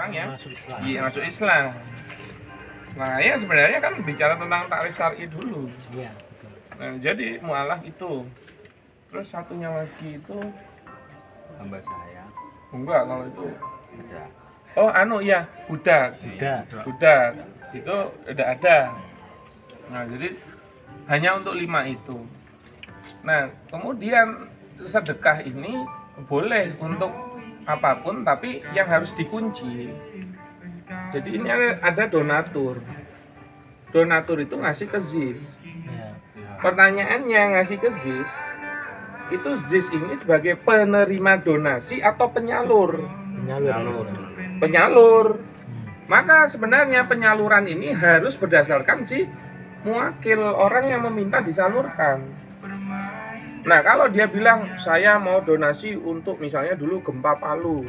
orang yang masuk Islam. Nah ya sebenarnya kan bicara tentang takrif syar'i dulu. Iya. Nah, jadi mu'alaf itu. Terus satunya lagi itu hamba saya enggak kalau itu. ada. Oh iya budak. Budak itu udah ada. Nah jadi hanya untuk 5 itu. Nah kemudian sedekah ini boleh untuk apapun tapi yang harus dikunci. Jadi ini ada donatur. Donatur itu ngasih ke ZIS. Pertanyaannya ngasih ke ZIS, itu ZIS ini sebagai penerima donasi atau penyalur? Penyalur. Maka sebenarnya penyaluran ini harus berdasarkan si muwakil, orang yang meminta disalurkan. Nah kalau dia bilang saya mau donasi untuk misalnya dulu gempa Palu,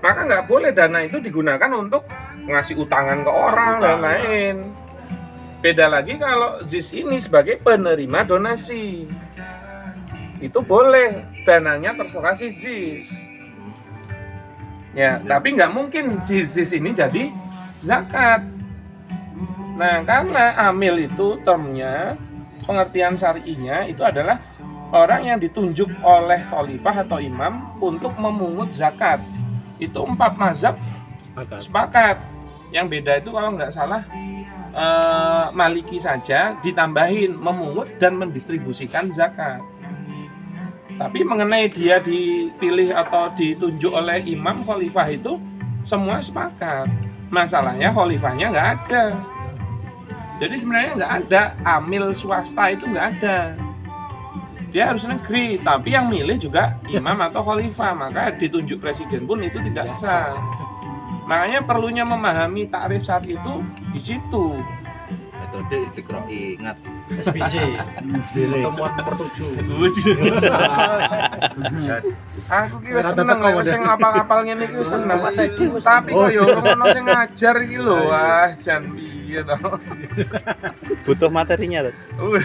maka nggak boleh dana itu digunakan untuk ngasih utangan ke orang dan lain. Beda lagi kalau ZIS ini sebagai penerima donasi, itu boleh dananya terserah si ZIS. Ya, tapi nggak mungkin si ZIS ini jadi zakat. Nah, karena amil itu termnya, pengertian syar'inya itu adalah orang yang ditunjuk oleh khalifah atau imam untuk memungut zakat. Itu 4 mazhab sepakat. Yang beda itu kalau nggak salah Maliki saja ditambahin memungut dan mendistribusikan zakat. Tapi mengenai dia dipilih atau ditunjuk oleh imam khalifah itu semua sepakat. Masalahnya khalifahnya nggak ada. Jadi sebenarnya nggak ada amil swasta, itu nggak ada. Dia harus negeri, tapi yang milih juga imam atau khalifah, maka ditunjuk presiden pun itu tidak sah. Makanya perlunya memahami takrif syar'i itu di situ. Metode istiqra'i, ingat SBC. Pertemuan pertujuh. Aku ki wis seneng lek sing ngapal-ngapal ngene iki wis seneng. Tapi kok yo ono sing ngajar iki lho, jan piye to. Butuh materinya tuh.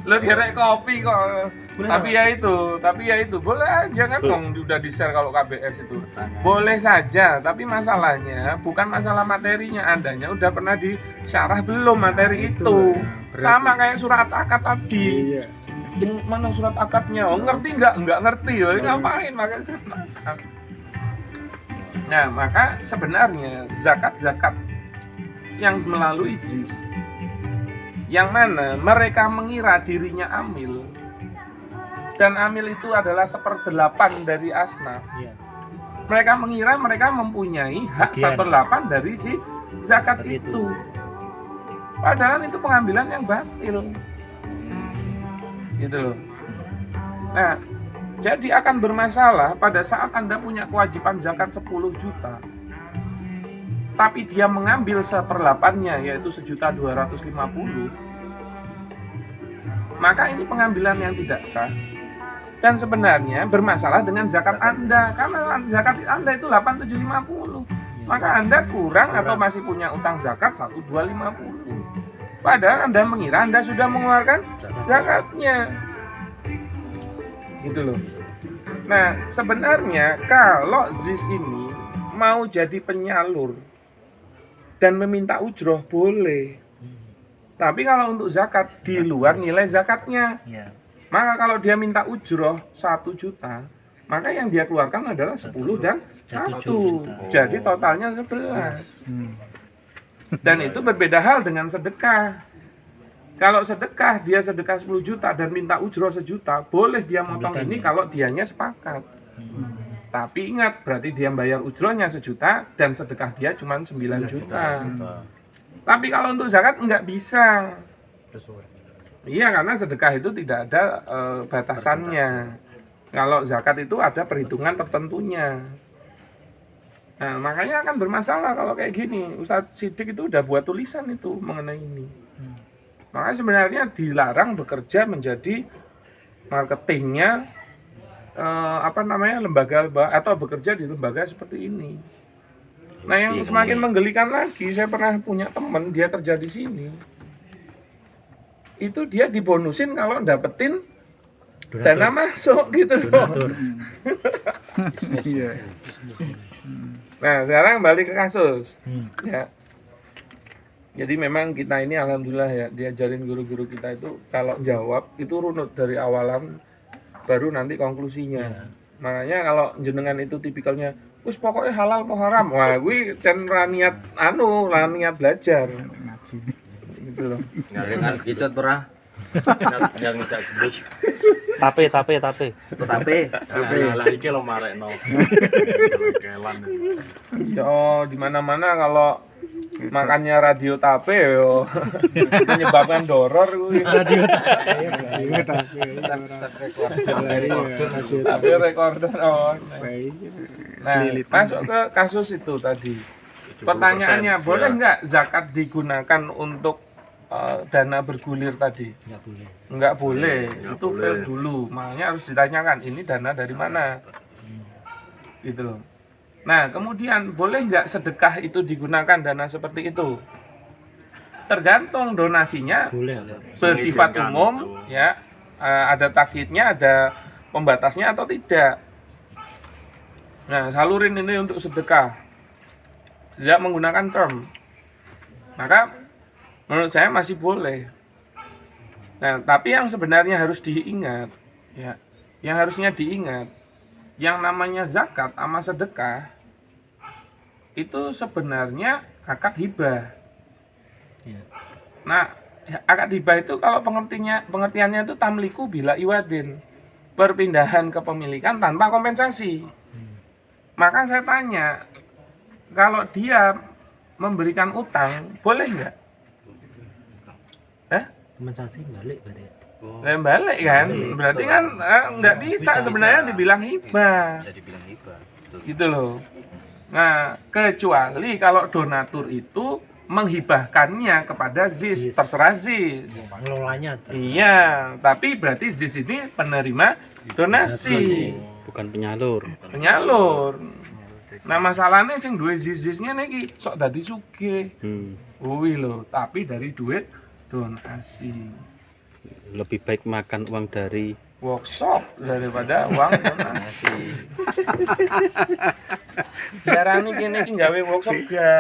Lo gerek kopi kok. Tapi ya itu boleh aja kan dong, udah di-share kalau KBS itu. Boleh saja, tapi masalahnya bukan masalah materinya, andanya udah pernah disyarah belum materi itu. Sama kayak surat akad tadi. Mana surat akadnya? Oh, ngerti nggak? Nggak ngerti. Ngapain pakai surat akad? Nah, maka sebenarnya zakat-zakat yang melalui ZIS, yang mana mereka mengira dirinya amil, dan amil itu adalah 1/8 dari asnaf. Mereka mengira mereka mempunyai hak 1/8 dari si zakat itu. Padahal itu pengambilan yang batil. Gitu loh. Nah, jadi akan bermasalah pada saat Anda punya kewajiban zakat 10 juta. Tapi dia mengambil 1/8-nya, yaitu 1.250.000. Maka ini pengambilan yang tidak sah. Dan sebenarnya bermasalah dengan zakat Anda, karena zakat Anda itu 8.750. Maka Anda kurang atau masih punya utang zakat 1.250. Padahal Anda mengira Anda sudah mengeluarkan zakatnya. Gitu loh. Nah, sebenarnya kalau ZIS ini mau jadi penyalur dan meminta ujroh boleh. Tapi kalau untuk zakat di luar nilai zakatnya. Maka kalau dia minta ujroh 1 juta, maka yang dia keluarkan adalah 10 dan 1. Jadi totalnya 11. Dan itu berbeda hal dengan sedekah. Kalau sedekah, dia sedekah 10 juta dan minta ujroh 1 juta, boleh dia motong ini kalau dianya sepakat. Tapi ingat, berarti dia bayar ujrohnya 1 juta dan sedekah dia cuma 9 juta. Tapi kalau untuk zakat nggak bisa. Iya, karena sedekah itu tidak ada batasannya. Kalau zakat itu ada perhitungan tertentunya. Nah, makanya akan bermasalah kalau kayak gini. Ustadz Siddiq itu udah buat tulisan itu mengenai ini. Makanya sebenarnya dilarang bekerja menjadi marketingnya lembaga atau bekerja di lembaga seperti ini. Nah, yang semakin menggelikan lagi, saya pernah punya teman dia kerja di sini. Itu dia dibonusin kalau dapetin dana masuk gitu loh. Nah, sekarang balik ke kasus. Hmm. Ya. Jadi memang kita ini alhamdulillah ya diajarin guru-guru kita itu kalau jawab itu runut dari awalan baru nanti konklusinya. Makanya kalau jenengan itu tipikalnya wis pokoknya halal apa haram. Wah, kuwi cen ra niat ra niat belajar. Gitu loh. Dengan kicot pernah. Yang tidak sebut. Tape. Tetapi Lah iki lo marekno. Kelan. Oh, di mana-mana kalau makannya radio tape yo menyebabkan doror kuwi. Tapi recorder oh. Nah, masuk ke kasus itu tadi. Pertanyaannya, boleh nggak zakat digunakan untuk dana bergulir tadi? Nggak boleh. Itu fail dulu. Makanya harus ditanyakan, ini dana dari mana? Gitu loh. Nah, kemudian boleh nggak sedekah itu digunakan dana seperti itu? Tergantung donasinya bersifat umum, ya, ada takhidnya, ada pembatasnya atau tidak. Nah, salurin ini untuk sedekah, tidak menggunakan term, maka menurut saya masih boleh. Nah, tapi yang sebenarnya harus diingat, ya, yang harusnya diingat, yang namanya zakat sama sedekah itu sebenarnya akad hibah. Nah, akad hibah itu kalau pengertiannya itu tamliku bila iwadin, perpindahan kepemilikan tanpa kompensasi. Maka saya tanya, kalau dia memberikan utang, boleh nggak? Kompensasi balik berarti. Balik kan? Berarti kan nggak bisa sebenarnya dibilang hibah. Jadi bilang hibah. Betul. Gitu loh. Nah, kecuali kalau donatur itu menghibahkannya kepada ZIS, terserah ZIS. Pengelolanya. Iya, tapi berarti ZIS ini penerima donasi, Bukan penyalur. penyalur. Nah, masalahnya sing duwe ZIS-ZIS-nya niki sok dadi sugih. Kuwi lho, tapi dari duit donasi. Lebih baik makan uang dari Workshop daripada uang donasi. Biarane kene iki gawe workshop ga